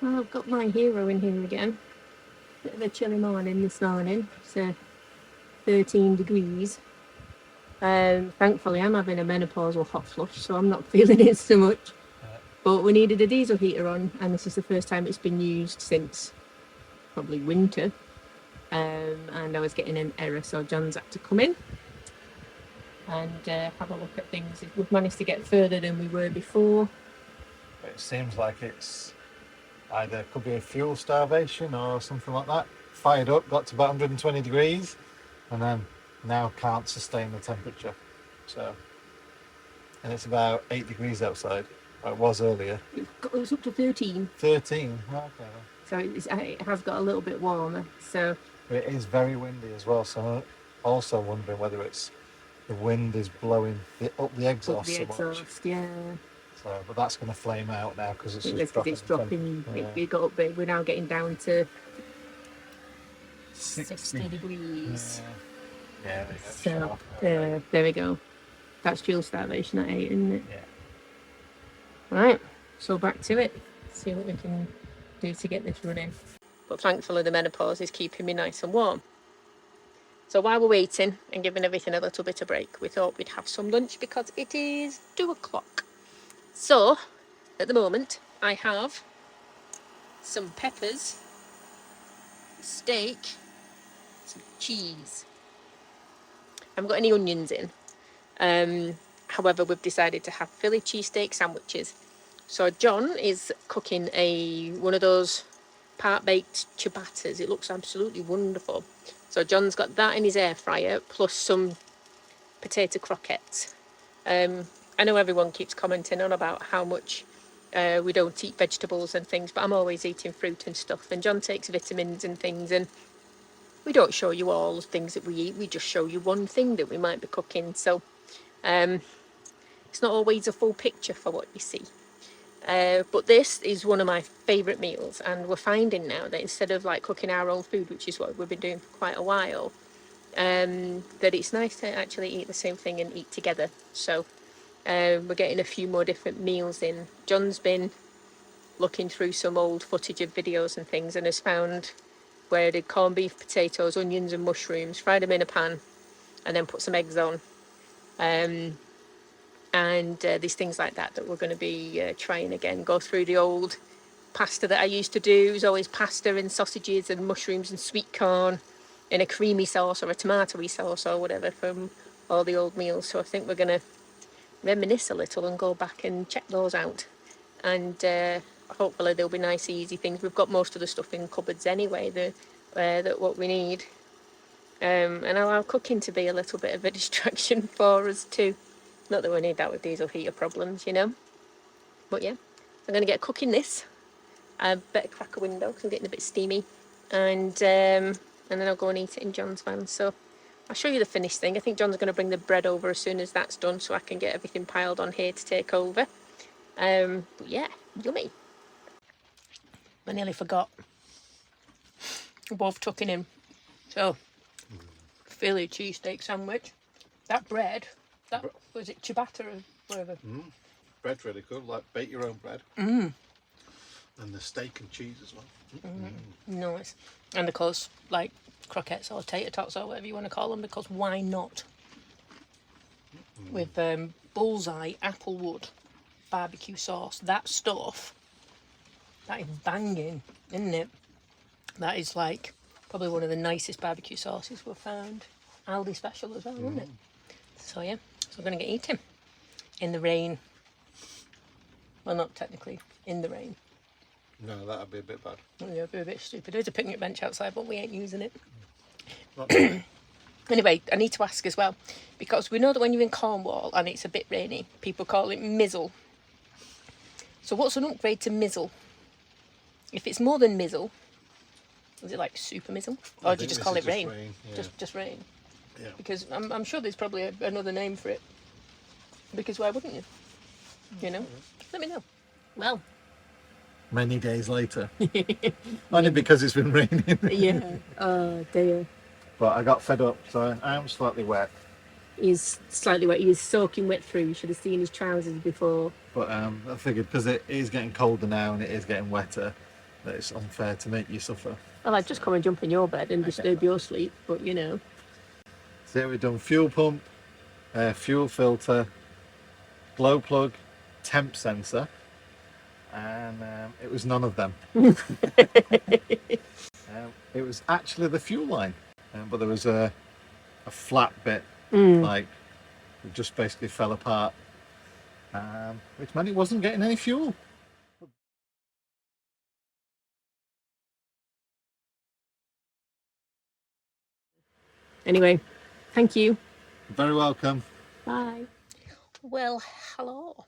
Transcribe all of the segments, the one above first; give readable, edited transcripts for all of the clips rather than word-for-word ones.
Well, I've got my hero in here again. Bit of a chilly morning this morning. It's 13 degrees. Thankfully, I'm having a menopausal hot flush, so I'm not feeling it so much. But we needed a diesel heater on, and this is the first time it's been used since probably winter. And I was getting an error, so John's had to come in and have a look at things. We've managed to get further than we were before. It seems like it's either could be a fuel starvation or something like that. Fired up, got to about 120 degrees, and then now can't sustain the temperature. So, and it's about 8 degrees outside. It was earlier. It was up to 13. 13. Okay. So it has got a little bit warmer. So it is very windy as well. So I'm also wondering whether it's the wind is blowing up the exhaust so much. Yeah. So, but that's going to flame out now because it's just dropping. It's dropping. It got up big. We're now getting down to 60 degrees. Yeah. So there we go. That's fuel starvation at 8, isn't it? Yeah. Right. So back to it. See what we can do to get this running. But thankfully the menopause is keeping me nice and warm. So while we're waiting and giving everything a little bit of break, we thought we'd have some lunch because it is 2 o'clock. So at the moment I have some peppers, steak, some cheese. I haven't got any onions in. However, we've decided to have Philly cheesesteak sandwiches. So John is cooking one of those part-baked ciabattas. It looks absolutely wonderful. So John's got that in his air fryer, plus some potato croquettes. I know everyone keeps commenting on about how much we don't eat vegetables and things, but I'm always eating fruit and stuff. And John takes vitamins and things, and we don't show you all the things that we eat. We just show you one thing that we might be cooking. So it's not always a full picture for what you see. But this is one of my favourite meals, and we're finding now that instead of like cooking our own food, which is what we've been doing for quite a while, that it's nice to actually eat the same thing and eat together. So we're getting a few more different meals in. John's been looking through some old footage of videos and things and has found where they corned beef, potatoes, onions and mushrooms, fried them in a pan and then put some eggs on. And there's things like that we're going to be trying again. Go through the old pasta that I used to do. It was always pasta and sausages and mushrooms and sweet corn in a creamy sauce or a tomatoey sauce or whatever from all the old meals. So I think we're going to reminisce a little and go back and check those out. And hopefully they'll be nice, easy things. We've got most of the stuff in cupboards anyway, that what we need. And allow cooking to be a little bit of a distraction for us too. Not that we need that with diesel heater problems, you know. But yeah, I'm going to get cooking this. I better crack a window because I'm getting a bit steamy. And then I'll go and eat it in John's van. So I'll show you the finished thing. I think John's going to bring the bread over as soon as that's done so I can get everything piled on here to take over. But yeah, yummy. I nearly forgot. We're both tucking in. So, Philly cheesesteak sandwich. That bread, was it ciabatta or whatever? Bread's really good, like bake your own bread. And the steak and cheese as well. Nice. And of course, like croquettes or tater tots or whatever you want to call them, because why not? With bullseye applewood barbecue sauce. That stuff, that is banging, isn't it? That is like probably one of the nicest barbecue sauces we've found. Aldi special as well, isn't it? So yeah, so we're going to get eating in the rain. Well, not technically in the rain. No, that'd be a bit bad. Yeah, it'd be a bit stupid. There's a picnic bench outside, but we ain't using it. Not bad. Anyway, I need to ask as well, because we know that when you're in Cornwall and it's a bit rainy, people call it mizzle. So what's an upgrade to mizzle? If it's more than mizzle, is it like super mizzle? Or do you just call it rain? Yeah. Just rain? Yeah. Because I'm sure there's probably another name for it. Because why wouldn't you? You know? Let me know. Well. Many days later. Only because it's been raining. Yeah. Oh dear. But I got fed up, so I am slightly wet. He's slightly wet. He was soaking wet through. You should have seen his trousers before. But I figured because it is getting colder now and it is getting wetter, that it's unfair to make you suffer. Well, I'd just come and jump in your bed and disturb your sleep, but you know. So here we've done fuel pump, fuel filter, glow plug, temp sensor, and it was none of them. It was actually the fuel line, but there was a flat bit, like it just basically fell apart, which meant it wasn't getting any fuel. Anyway, thank you. Very welcome. Bye. Well, hello.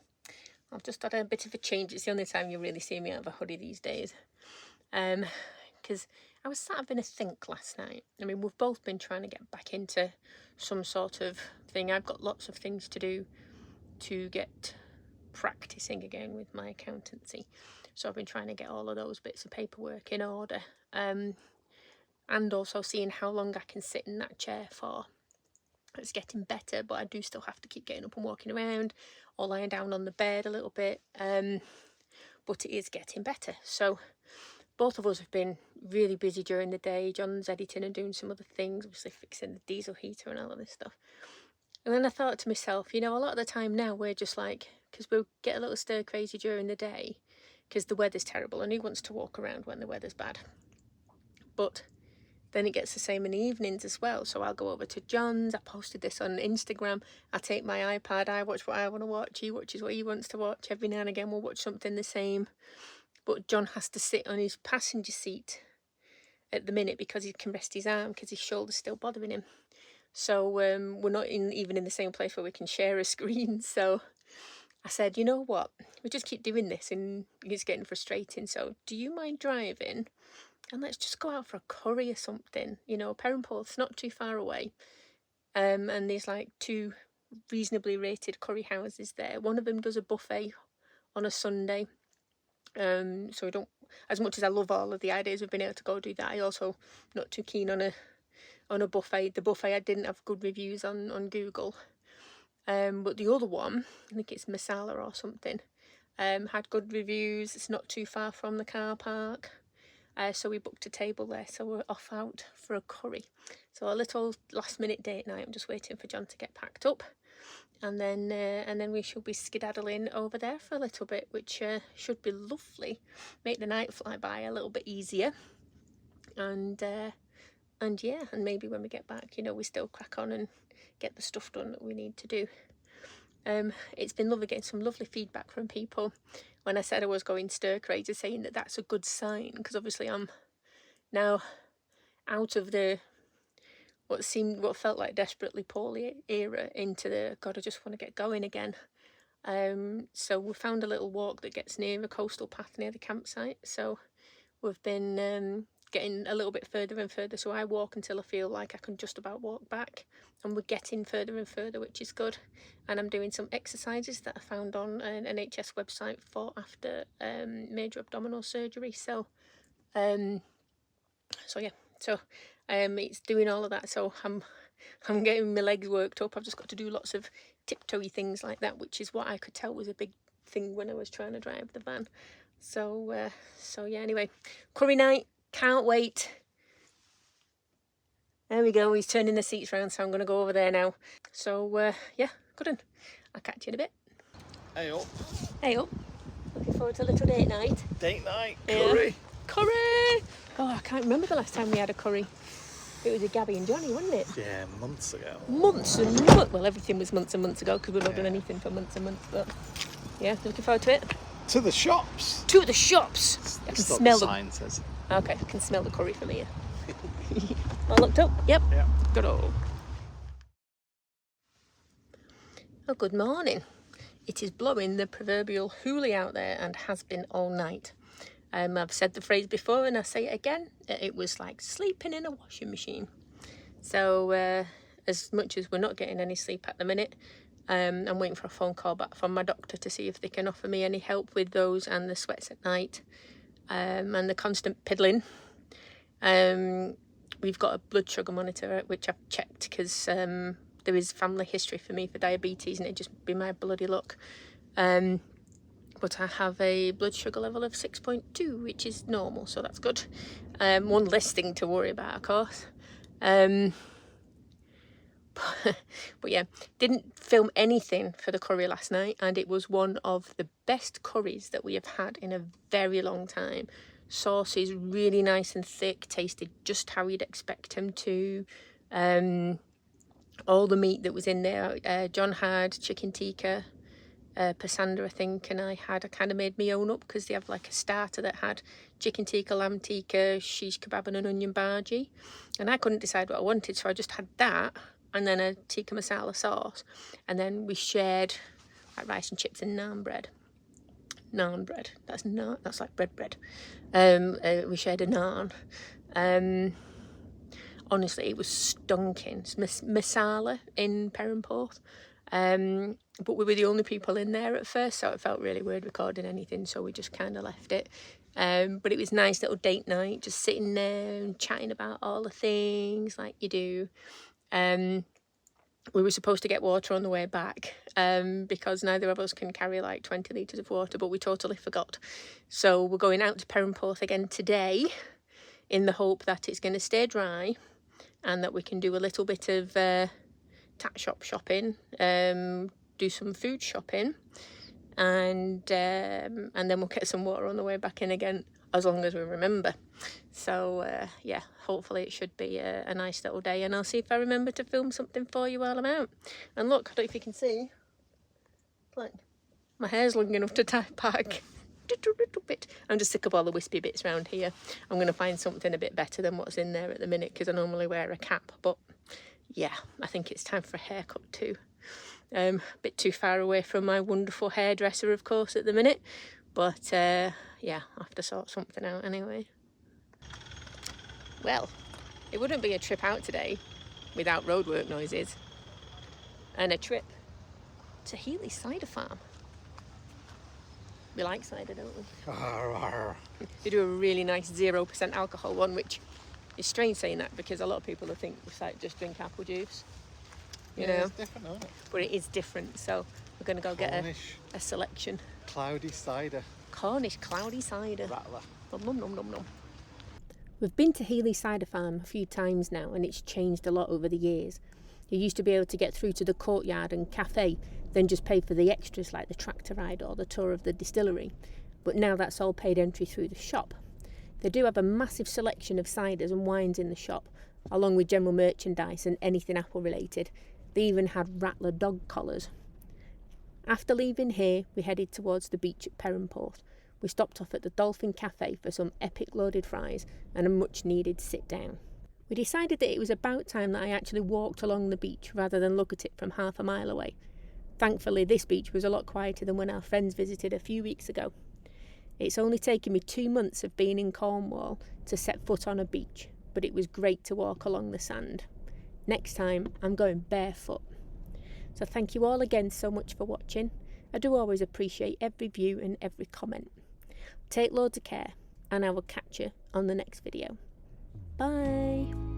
I've just had a bit of a change. It's the only time you really see me out of a hoodie these days. Because I was sat having a think last night. I mean, we've both been trying to get back into some sort of thing. I've got lots of things to do to get practicing again with my accountancy. So I've been trying to get all of those bits of paperwork in order. And also seeing how long I can sit in that chair for. It's getting better, but I do still have to keep getting up and walking around or lying down on the bed a little bit. But it is getting better. So both of us have been really busy during the day. John's editing and doing some other things, obviously fixing the diesel heater and all of this stuff. And then I thought to myself, you know, a lot of the time now we're just like, because we'll get a little stir crazy during the day because the weather's terrible and who wants to walk around when the weather's bad? But then it gets the same in the evenings as well. So I'll go over to John's. I posted this on Instagram. I take my iPad. I watch what I want to watch. He watches what he wants to watch. Every now and again we'll watch something the same. But John has to sit on his passenger seat at the minute because he can rest his arm because his shoulder's still bothering him. So we're not even in the same place where we can share a screen. So I said, you know what? We just keep doing this and it's getting frustrating. So do you mind driving? And let's just go out for a curry or something. You know, Perranporth's not too far away. And there's like 2 reasonably rated curry houses there. One of them does a buffet on a Sunday. So I don't, as much as I love all of the ideas of being able to go do that, I also not too keen on a buffet. The buffet I didn't have good reviews on Google. But the other one, I think it's Masala or something, had good reviews. It's not too far from the car park. So we booked a table there, so we're off out for a curry. So a little last minute date night. I'm just waiting for John to get packed up, and then we shall be skedaddling over there for a little bit, which should be lovely. Make the night fly by a little bit easier, and yeah, and maybe when we get back, you know, we still crack on and get the stuff done that we need to do. It's been lovely getting some lovely feedback from people when I said I was going stir crazy, saying that that's a good sign, because obviously I'm now out of the what felt like desperately poorly era into the God, I just want to get going again. So we found a little walk that gets near a coastal path near the campsite. So we've been getting a little bit further and further. So I walk until I feel like I can just about walk back, and we're getting further and further, which is good. And I'm doing some exercises that I found on an NHS website for after major abdominal surgery. So yeah, so it's doing all of that. So I'm getting my legs worked up. I've just got to do lots of tiptoey things like that, which is what I could tell was a big thing when I was trying to drive the van. So yeah, anyway, curry night, can't wait. There we go, he's turning the seats round, so I'm going to go over there now. So yeah, good one. I'll catch you in a bit. Hey up. Hey up. Looking forward to a little date night. Date night, curry. Yeah. Curry! Oh, I can't remember the last time we had a curry. It was a Gabby and Johnny, wasn't it? Yeah, months ago. Months and months. Well, everything was months and months ago because we've not done anything for months and months. But yeah, looking forward to it. To the shops. To the shops. I can smell the sign says. Okay, I can smell the curry from here. All looked up? Yep. Yeah. Good old. Oh, good morning. It is blowing the proverbial hoolie out there and has been all night. I've said the phrase before and I say it again. It was like sleeping in a washing machine. So as much as we're not getting any sleep at the minute, I'm waiting for a phone call back from my doctor to see if they can offer me any help with those and the sweats at night and the constant piddling. We've got a blood sugar monitor which I've checked because there is family history for me for diabetes and it'd just be my bloody luck. but I have a blood sugar level of 6.2, which is normal, so that's good. One less thing to worry about, of course. But yeah, didn't film anything for the curry last night, and it was one of the best curries that we have had in a very long time. Sauce is really nice and thick, tasted just how you'd expect them to. All the meat that was in there, John had chicken tikka, pasanda I think, and I kind of made my own up because they have like a starter that had chicken tikka, lamb tikka, shish kebab and an onion bhaji, and I couldn't decide what I wanted, so I just had that and then a tikka masala sauce, and then we shared like rice and chips and naan bread. That's like bread. We shared a naan. Honestly, it was stunking. It's masala in Perranporth. But we were the only people in there at first, so it felt really weird recording anything, so we just kind of left it. But it was nice little date night, just sitting there and chatting about all the things like you do. We were supposed to get water on the way back because neither of us can carry like 20 litres of water, but we totally forgot. So we're going out to Perranporth again today in the hope that it's going to stay dry and that we can do a little bit of tat shop shopping, do some food shopping, and then we'll get some water on the way back in again, as long as we remember. So yeah, hopefully it should be a nice little day, and I'll see if I remember to film something for you while I'm out. And look, I don't know if you can see, look, my hair's long enough to tie back a little bit. I'm just sick of all the wispy bits around here. I'm going to find something a bit better than what's in there at the minute, because I normally wear a cap, but yeah, I think it's time for a haircut too. A bit too far away from my wonderful hairdresser, of course, at the minute, but yeah, I'll have to sort something out anyway. Well, it wouldn't be a trip out today without roadwork noises and a trip to Healey Cider Farm. We like cider, don't we? They do a really nice 0% alcohol one, which is strange saying that because a lot of people would think it's like just drink apple juice. You know, it's different, isn't it? But it is different, so we're going to go get a selection. Cloudy cider. Cornish cloudy cider. Rattler. Nom, nom, nom, nom. We've been to Healey Cider Farm a few times now, and it's changed a lot over the years. You used to be able to get through to the courtyard and cafe, then just pay for the extras like the tractor ride or the tour of the distillery. But now that's all paid entry through the shop. They do have a massive selection of ciders and wines in the shop, along with general merchandise and anything apple related. They even had Rattler dog collars. After leaving here, we headed towards the beach at Perranporth. We stopped off at the Dolphin Cafe for some epic loaded fries and a much needed sit down. We decided that it was about time that I actually walked along the beach rather than look at it from half a mile away. Thankfully, this beach was a lot quieter than when our friends visited a few weeks ago. It's only taken me 2 months of being in Cornwall to set foot on a beach, but it was great to walk along the sand. Next time, I'm going barefoot. So thank you all again so much for watching. I do always appreciate every view and every comment. Take loads of care, and I will catch you on the next video. Bye!